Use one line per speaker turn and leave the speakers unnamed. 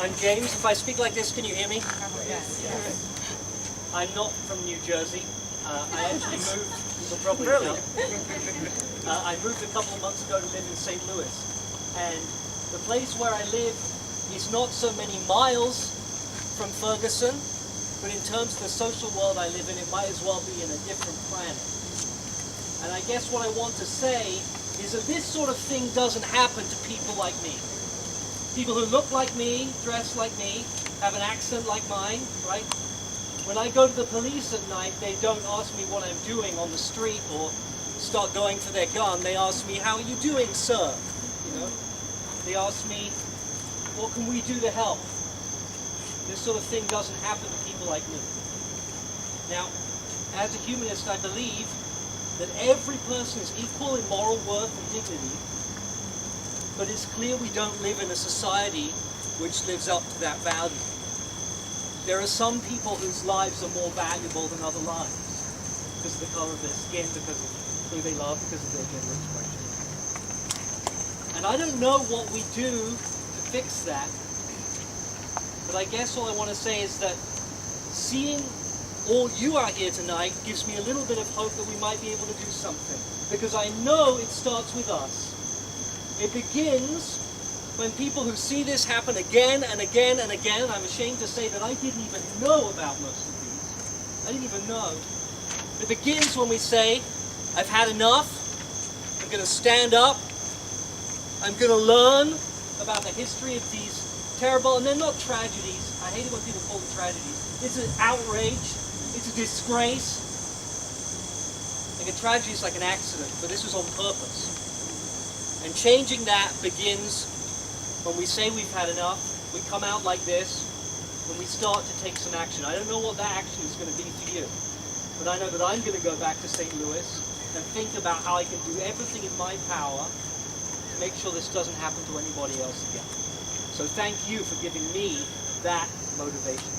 I'm James. If I speak like this, can you hear me?
Yes.
I'm not from New Jersey. I actually moved, you'll probably
Really?
tell. I moved a couple of months ago to live in St. Louis. And the place where I live is not so many miles from Ferguson, but in terms of the social world I live in, it might as well be in a different planet. And I guess what I want to say is that this sort of thing doesn't happen to people like me. People who look like me, dress like me, have an accent like mine, right? When I go to the police at night, they don't ask me what I'm doing on the street or start going for their gun. They ask me, how are you doing, sir? You know? They ask me, what can we do to help? This sort of thing doesn't happen to people like me. Now, as a humanist, I believe that every person is equal in moral worth and dignity, but it's clear we don't live in a society which lives up to that value. There are some people whose lives are more valuable than other lives because of the color of their skin, because of who they love, because of their gender expression. And I don't know what we do to fix that, but I guess all I want to say is that seeing all you are here tonight gives me a little bit of hope that we might be able to do something, because I know it starts with us. It begins when people who see this happen again and again and again, and I'm ashamed to say that I didn't even know about most of these. I didn't even know. It begins when we say, I've had enough, I'm going to stand up, I'm going to learn about the history of these terrible, and they're not tragedies, I hate it when people call them tragedies. It's an outrage, it's a disgrace. Like a tragedy is like an accident, but this was on purpose. And changing that begins when we say we've had enough, we come out like this, when we start to take some action. I don't know what that action is going to be for you, but I know that I'm going to go back to St. Louis and think about how I can do everything in my power to make sure this doesn't happen to anybody else again. So thank you for giving me that motivation.